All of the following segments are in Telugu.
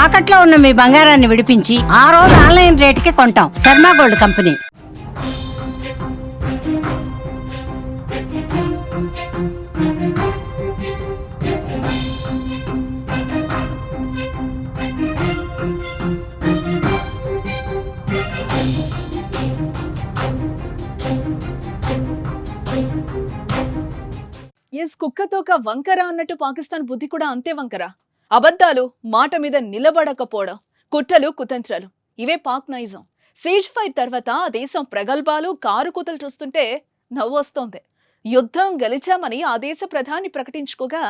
తాకట్లో ఉన్న మీ బంగారాన్ని విడిపించి ఆ రోజు ఆన్లైన్ రేటుకి కొంటాం. Sharma gold company. కుక్కతోక వంకర అన్నట్టు పాకిస్తాన్ బుద్ధి కూడా అంతే వంకర. అబద్ధాలు, మాట మీద నిలబడకపోవడం, కుట్రలు, కుతంత్రాలు, ఇవే పాక్ నైజం. సీజ్ ఫైర్ తర్వాత ఆ దేశం ప్రగల్భాలు, కారుకూతలు చూస్తుంటే నవ్వొస్తోంది. యుద్ధం గెలిచామని ఆ దేశ ప్రధాని ప్రకటించుకోగా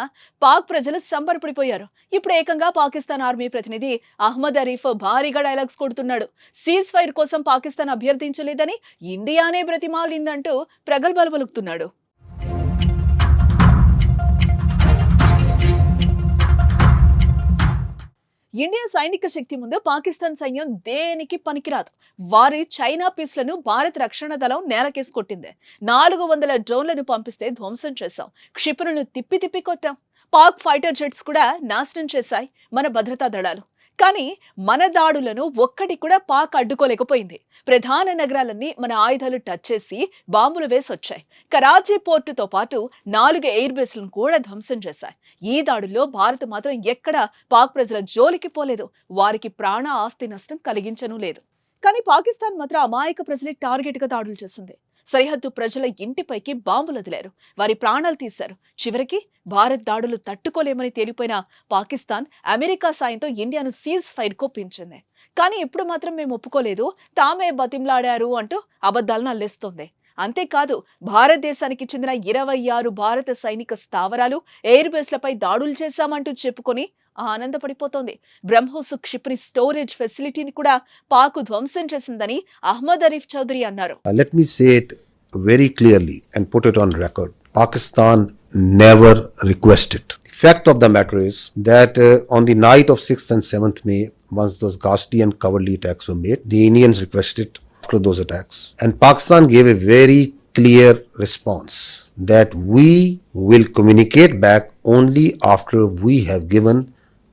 పాక్ ప్రజలు సంబరపడిపోయారు. ఇప్పుడు ఏకంగా పాకిస్తాన్ ఆర్మీ ప్రతినిధి అహ్మద్ అరీఫ్ భారీగా డైలాగ్స్ కొడుతున్నాడు. సీజ్ ఫైర్ కోసం పాకిస్తాన్ అభ్యర్థించలేదని ఇండియానే బ్రతిమాలిందంటూ ప్రగల్భాలు పలుకుతున్నాడు. ఇండియా సైనిక శక్తి ముందు పాకిస్తాన్ సైన్యం దేనికి పనికిరాదు. వారి చైనా పీస్లను భారత రక్షణ దళం నేలకేసి కొట్టింది. 400 డ్రోన్లను పంపిస్తే ధ్వంసం చేశాం. క్షిపణులను తిప్పి తిప్పి కొట్టాం. పాక్ ఫైటర్ జెట్స్ కూడా నాశనం చేశాయి మన భద్రతా దళాలు. కానీ మన దాడులను ఒక్కటి కూడా పాక్ అడ్డుకోలేకపోయింది. ప్రధాన నగరాలన్నీ మన ఆయుధాలు టచ్ చేసి బాంబులు వేసొచ్చాయి. కరాచీ పోర్టుతో పాటు 4 ఎయిర్ బేస్లను కూడా ధ్వంసం చేశాయి. ఈ దాడుల్లో భారత్ మాత్రం ఎక్కడా పాక్ ప్రజల జోలికి పోలేదు. వారికి ప్రాణ ఆస్తి నష్టం కలిగించను లేదు. కానీ పాకిస్తాన్ మాత్రం అమాయక ప్రజలే టార్గెట్ గా దాడులు చేసింది. సరిహద్దు ప్రజల ఇంటిపైకి బాంబులు వదిలారు. వారి ప్రాణాలు తీశారు. చివరికి భారత్ దాడులు తట్టుకోలేమని తేలిపోయిన పాకిస్తాన్ అమెరికా సాయంతో ఇండియాను సీజ్ ఫైర్ కొప్పించింది. కానీ ఇప్పుడు మాత్రం మేము ఒప్పుకోలేదు, తామే బతింలాడారు అంటూ అబద్ధాలను అల్లేస్తోంది. అంతేకాదు, భారతదేశానికి చెందిన 26 భారత సైనిక స్థావరాలు, ఎయిర్ బేస్లపై దాడులు చేశామంటూ చెప్పుకొని ఆనందపడిపోతోంది. బ్రహ్మోస్ క్షిపణి స్టోరేజ్ ఫెసిలిటీని కూడా పాక్ ధ్వంసం చేసిందని అహ్మద్ అరీఫ్ చౌదరి అన్నారు. Let me say it very clearly and put it on record. Pakistan never requested. The fact of the matter is that on the night of 6th and 7th May, once those ghastly and cowardly attacks were made, the Indians requested after those attacks. And Pakistan gave a very clear response that we will communicate back only after we have given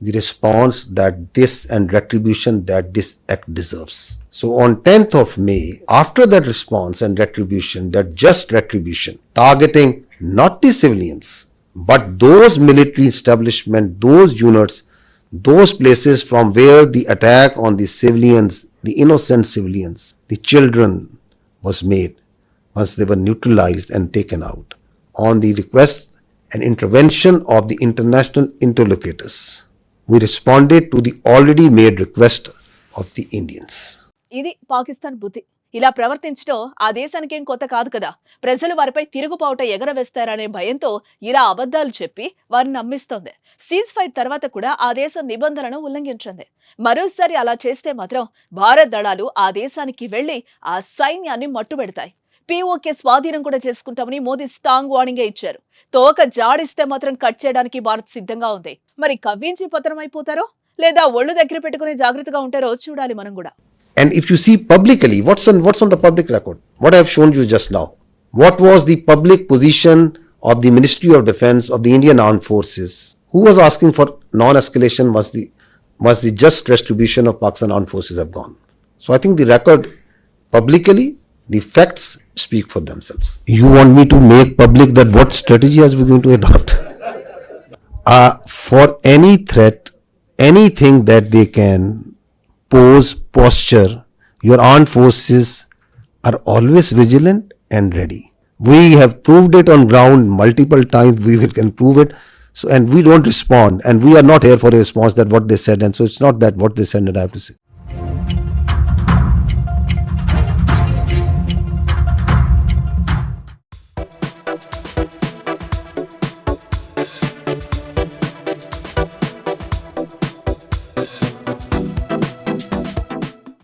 the response that this and retribution that this act deserves. So on 10th of May, after that response and retribution, that just retribution, targeting not the civilians, but those military establishments, those units, those places from where the attack on the civilians, the innocent civilians, the children was made, once they were neutralized and taken out, on the request and intervention of the international interlocutors, we responded to the already made request of the Indians. ఇది పాకిస్తాన్ బుద్ధి. ఇలా ప్రవర్తించడం ఆ దేశానికి ఏం కొత్త కాదు కదా. ప్రజలు వారిపై తిరుగుబావుట ఎగరవేస్తారనే భయంతో ఇలా అబద్ధాలు చెప్పి వారిని నమ్మిస్తోంది. సీజ్ ఫైర్ తర్వాత కూడా ఆ దేశం నిబంధనలను ఉల్లంఘించింది. మరోసారి అలా చేస్తే మాత్రం భారత దళాలు ఆ దేశానికి వెళ్లి ఆ సైన్యాన్ని మట్టుబెడతాయి. పీఓకే స్వాధీనం కూడా చేసుకుంటామని మోదీ స్ట్రాంగ్ వార్నింగ్ ఇచ్చారు. తోక జాడిస్తే మాత్రం కట్ చేయడానికి భారత్ సిద్ధంగా ఉంది. మరి కవ్వించి పతనం అయిపోతారో లేదా ఒళ్ళు దగ్గర పెట్టుకుని జాగ్రత్తగా ఉంటారో చూడాలి మనం కూడా. And if you see publicly, what's on the public record? What I have shown you just now. What was the public position of the Ministry of Defence of the Indian Armed Forces? Who was asking for non-escalation once the just retribution of Pakistan Armed Forces have gone? So I think the record publicly, the facts speak for themselves. You want me to make public that what strategy are we going to adopt? For any threat, anything that they can pose, posture, your armed forces are always vigilant and ready. We have proved it on ground multiple times. We can prove it. So, and we don't respond, and we are not here for a response that what they said. And so it's not that what they said that I have to say.